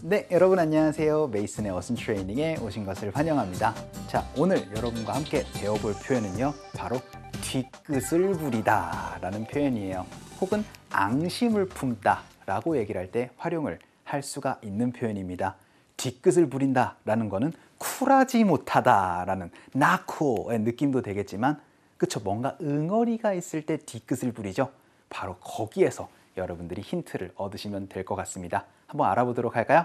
네, 여러분 안녕하세요. 메이슨의 어순 트레이닝에 오신 것을 환영합니다. 자, 오늘 여러분과 함께 배워볼 표현은요, 바로 뒤끝을 부리다 라는 표현이에요. 혹은 앙심을 품다 라고 얘기를 할 때 활용을 할 수가 있는 표현입니다. 뒤끝을 부린다 라는 거는 쿨하지 못하다 라는 나코의 느낌도 되겠지만, 그쵸, 뭔가 응어리가 있을 때 뒤끝을 부리죠. 바로 거기에서 여러분들이 힌트를 얻으시면 될 것 같습니다. 한번 알아보도록 할까요?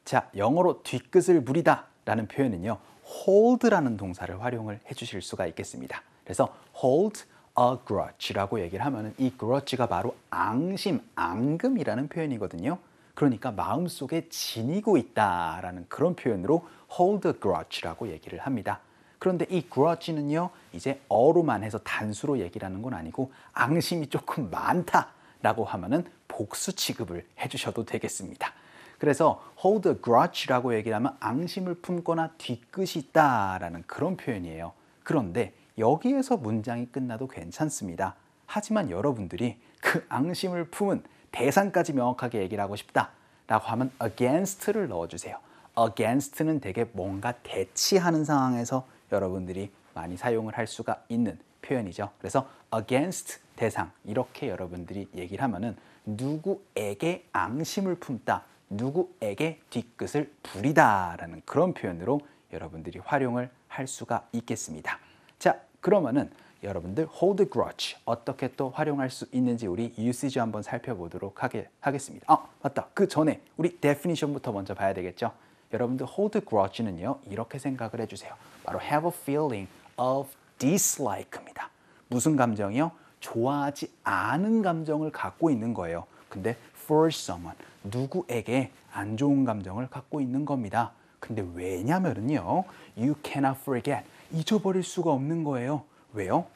자, 영어로 뒤끝을 부리다 라는 표현은요, hold라는 동사를 활용을 해주실 수가 있겠습니다. 그래서 hold a grudge라고 얘기를 하면 이 grudge가 바로 앙심, 앙금이라는 표현이거든요. 그러니까 마음속에 지니고 있다라는 그런 표현으로 hold a grudge라고 얘기를 합니다. 그런데 이 grudge는요, 이제 어로만 해서 단수로 얘기를 하는 건 아니고 앙심이 조금 많다라고 하면은 복수 취급을 해주셔도 되겠습니다. 그래서 hold a grudge라고 얘기를 하면 앙심을 품거나 뒤끝이 있다라는 그런 표현이에요. 그런데 여기에서 문장이 끝나도 괜찮습니다. 하지만 여러분들이 그 앙심을 품은 대상까지 명확하게 얘기를 하고 싶다라고 하면 against를 넣어주세요. against는 되게 뭔가 대치하는 상황에서 여러분들이 많이 사용을 할 수가 있는 표현이죠. 그래서 against 대상, 이렇게 여러분들이 얘기를 하면은 누구에게 앙심을 품다, 누구에게 뒤끝을 부리다 라는 그런 표현으로 여러분들이 활용을 할 수가 있겠습니다. 자, 그러면은 여러분들 hold a grudge 어떻게 또 활용할 수 있는지 우리 usage 한번 살펴보도록 하겠습니다. 맞다. 그 전에 우리 definition부터 먼저 봐야 되겠죠. 여러분들 hold a grudge는요, 이렇게 생각을 해주세요. 바로 have a feeling of dislike입니다. 무슨 감정이요? 좋아하지 않은 감정을 갖고 있는 거예요. 근데 for someone, 누구에게 안 좋은 감정을 갖고 있는 겁니다. 근데 왜냐면은요, you cannot forget, 잊어버릴 수가 없는 거예요. 왜요?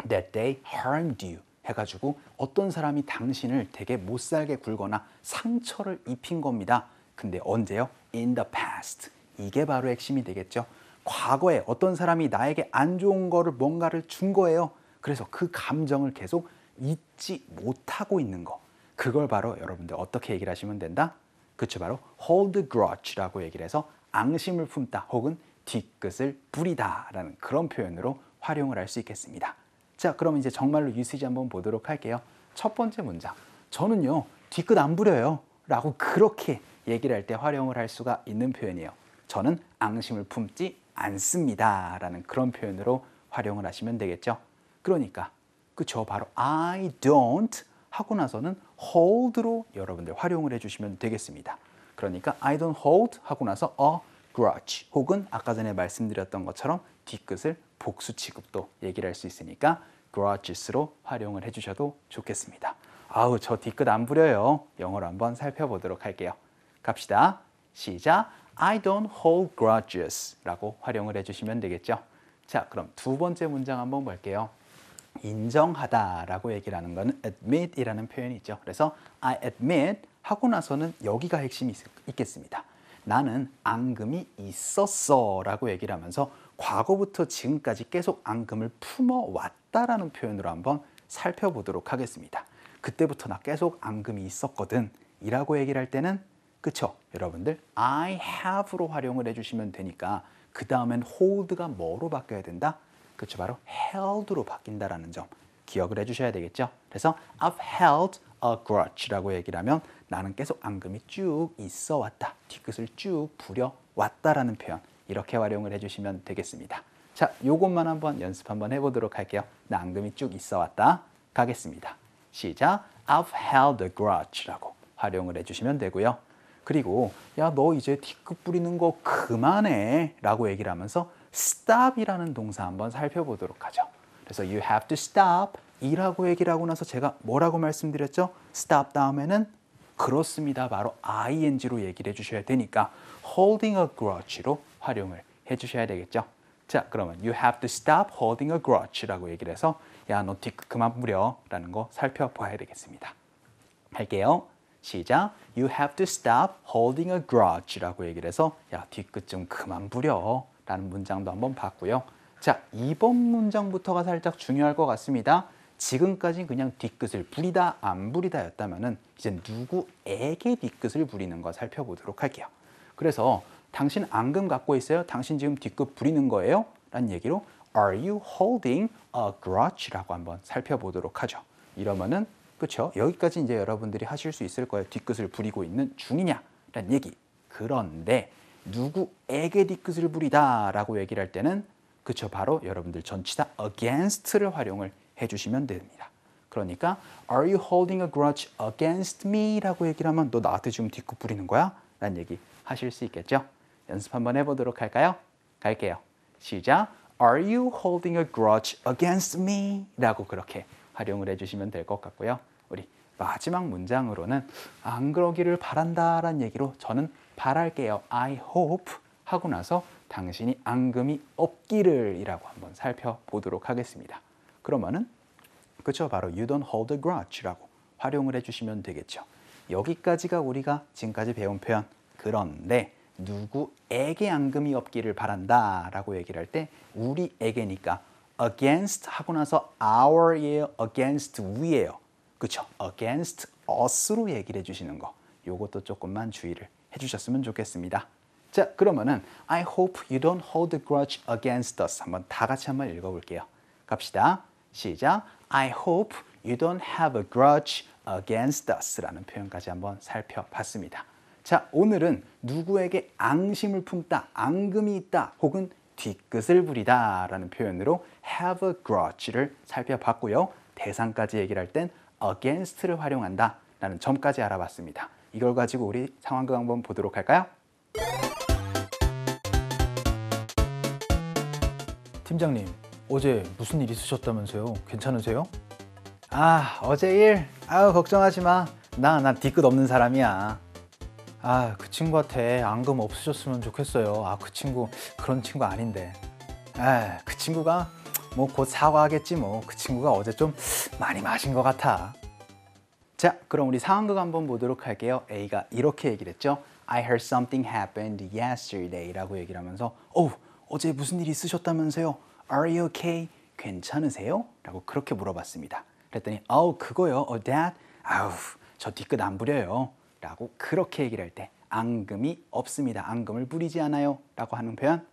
That they harmed you 해가지고 어떤 사람이 당신을 되게 못살게 굴거나 상처를 입힌 겁니다. 근데 언제요? In the past. 이게 바로 핵심이 되겠죠. 과거에 어떤 사람이 나에게 안 좋은 거를 뭔가를 준 거예요. 그래서 그 감정을 계속 잊지 못하고 있는 거. 그걸 바로 여러분들 어떻게 얘기를 하시면 된다? 그쵸, 바로 hold a grudge라고 얘기를 해서 앙심을 품다 혹은 뒤끝을 부리다 라는 그런 표현으로 활용을 할 수 있겠습니다. 자, 그럼 이제 정말로 유시지 한번 보도록 할게요. 첫 번째 문장. 저는요, 뒤끝 안 부려요 라고 그렇게 얘기를 할 때 활용을 할 수가 있는 표현이에요. 저는 앙심을 품지 않습니다 라는 그런 표현으로 활용을 하시면 되겠죠. 그러니까 그쵸, 바로 I don't 하고 나서는 hold로 여러분들 활용을 해주시면 되겠습니다. 그러니까 I don't hold 하고 나서 a grudge 혹은 아까 전에 말씀드렸던 것처럼 뒤끝을 복수 취급도 얘기를 할 수 있으니까 grudges로 활용을 해주셔도 좋겠습니다. 아우, 저 뒤끝 안 부려요. 영어로 한번 살펴보도록 할게요. 갑시다. 시작. I don't hold grudges 라고 활용을 해주시면 되겠죠. 자, 그럼 두 번째 문장 한번 볼게요. 인정하다 라고 얘기를 하는 거는 admit 이라는 표현이 있죠. 그래서 I admit 하고 나서는 여기가 핵심이 있겠습니다. 나는 앙금이 있었어 라고 얘기를 하면서 과거부터 지금까지 계속 앙금을 품어왔다라는 표현으로 한번 살펴보도록 하겠습니다. 그때부터 나 계속 앙금이 있었거든 이라고 얘기를 할 때는, 그쵸, 여러분들 I have로 활용을 해주시면 되니까 그 다음엔 hold가 뭐로 바뀌어야 된다? 그쵸, 바로 held로 바뀐다라는 점 기억을 해주셔야 되겠죠. 그래서 I've held a grudge라고 얘기를 하면 나는 계속 앙금이 쭉 있어 왔다, 뒤끝을 쭉 부려왔다라는 표현, 이렇게 활용을 해주시면 되겠습니다. 자, 요것만 한번 연습 한번 해보도록 할게요. 나 앙금이 쭉 있어 왔다. 가겠습니다. 시작. I've held a grudge라고 활용을 해주시면 되고요. 그리고 야, 너 이제 뒤끝 부리는 거 그만해 라고 얘기를 하면서 stop이라는 동사 한번 살펴보도록 하죠. 그래서 you have to stop 이라고 얘기를 하고 나서 제가 뭐라고 말씀드렸죠? stop 다음에는 그렇습니다. 바로 ing로 얘기를 해주셔야 되니까 holding a grudge로 활용을 해주셔야 되겠죠. 자, 그러면 you have to stop holding a grudge라고 얘기를 해서 야, 너 뒤끝 그만 부려 라는 거 살펴봐야 되겠습니다. 할게요. 시작. You have to stop holding a grudge라고 얘기를 해서 야, 뒤끝 좀 그만 부려 라는 문장도 한번 봤고요. 자, 이번 문장부터가 살짝 중요할 것 같습니다. 지금까지 그냥 뒤끝을 부리다 안 부리다 였다면은 이제 누구에게 뒤끝을 부리는 거 살펴보도록 할게요. 그래서 당신 앙금 갖고 있어요? 당신 지금 뒤끝 부리는 거예요? 라는 얘기로 Are you holding a grudge? 라고 한번 살펴보도록 하죠. 이러면은 그렇죠? 여기까지 이제 여러분들이 하실 수 있을 거예요. 뒤끝을 부리고 있는 중이냐? 라는 얘기. 그런데 누구에게 뒤끝을 부리다 라고 얘기를 할 때는 그쵸, 바로 여러분들 전치사 against를 활용을 해주시면 됩니다. 그러니까 Are you holding a grudge against me? 라고 얘기를 하면 너 나한테 지금 뒤끝 부리는 거야? 라는 얘기 하실 수 있겠죠? 연습 한번 해보도록 할까요? 갈게요. 시작! Are you holding a grudge against me? 라고 그렇게 활용을 해주시면 될 것 같고요. 우리 마지막 문장으로는 안 그러기를 바란다 라는 얘기로 저는 바랄게요. I hope 하고 나서 당신이 앙금이 없기를 이라고 한번 살펴보도록 하겠습니다. 그러면은 그쵸, 바로 You don't hold a grudge 라고 활용을 해주시면 되겠죠. 여기까지가 우리가 지금까지 배운 표현. 그런데 누구에게 앙금이 없기를 바란다 라고 얘기를 할 때 우리에게니까 against 하고 나서 our이에요, against we예요. 그쵸? against us로 얘기를 해주시는 거. 요것도 조금만 주의를 해주셨으면 좋겠습니다. 자, 그러면은 I hope you don't hold a grudge against us. 한번 다 같이 한번 읽어볼게요. 갑시다. 시작. I hope you don't have a grudge against us 라는 표현까지 한번 살펴봤습니다. 자, 오늘은 누구에게 앙심을 품다, 앙금이 있다, 혹은 뒤끝을 부리다 라는 표현으로 have a grudge를 살펴봤고요. 대상까지 얘기를 할 땐 against를 활용한다 라는 점까지 알아봤습니다. 이걸 가지고 우리 상황극 한번 보도록 할까요? 팀장님, 어제 무슨 일 있으셨다면서요? 괜찮으세요? 아, 어제 일? 아유, 걱정하지 마. 나 뒤끝 없는 사람이야. 아, 그 친구한테 앙금 없으셨으면 좋겠어요. 그 친구 그런 친구 아닌데. 그 친구가 뭐 곧 사과하겠지 뭐. 그 친구가 어제 좀 많이 마신 것 같아. 자, 그럼 우리 상황극 한번 보도록 할게요. A가 이렇게 얘기를 했죠. I heard something happened yesterday 라고 얘기를 하면서 어제 무슨 일 있으셨다면서요? Are you okay? 괜찮으세요? 라고 그렇게 물어봤습니다. 그랬더니 그거요? that? 저 뒤끝 안 부려요. 라고 그렇게 얘기를 할 때 앙금이 없습니다. 앙금을 부리지 않아요. 라고 하는 표현.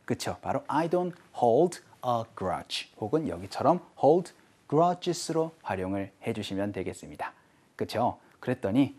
그쵸? 바로 I don't hold a grudge 혹은 여기처럼 hold grudges로 활용을 해주시면 되겠습니다. 그쵸? 그랬더니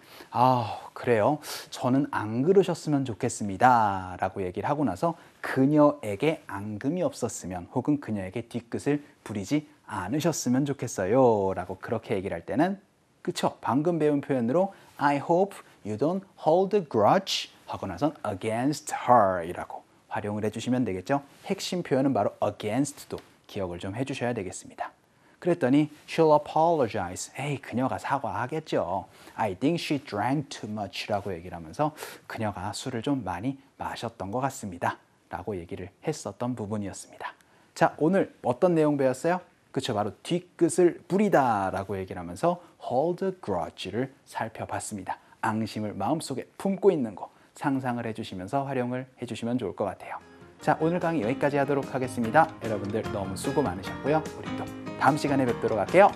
그래요? 저는 안 그러셨으면 좋겠습니다. 라고 얘기를 하고 나서 그녀에게 앙금이 없었으면 혹은 그녀에게 뒤끝을 부리지 않으셨으면 좋겠어요. 라고 그렇게 얘기를 할 때는 그쵸? 방금 배운 표현으로 I hope you don't hold a grudge 하고 나선 against her 이라고 활용을 해주시면 되겠죠? 핵심 표현은 바로 against도 기억을 좀 해주셔야 되겠습니다. 그랬더니 she'll apologize. 그녀가 사과하겠죠. I think she drank too much 라고 얘기를 하면서 그녀가 술을 좀 많이 마셨던 것 같습니다. 라고 얘기를 했었던 부분이었습니다. 자, 오늘 어떤 내용 배웠어요? 그쵸, 바로 뒤끝을 부리다 라고 얘기를 하면서 hold a grudge를 살펴봤습니다. 앙심을 마음속에 품고 있는 거 상상을 해주시면서 활용을 해주시면 좋을 것 같아요. 자, 오늘 강의 여기까지 하도록 하겠습니다. 여러분들 너무 수고 많으셨고요. 우리 또 다음 시간에 뵙도록 할게요.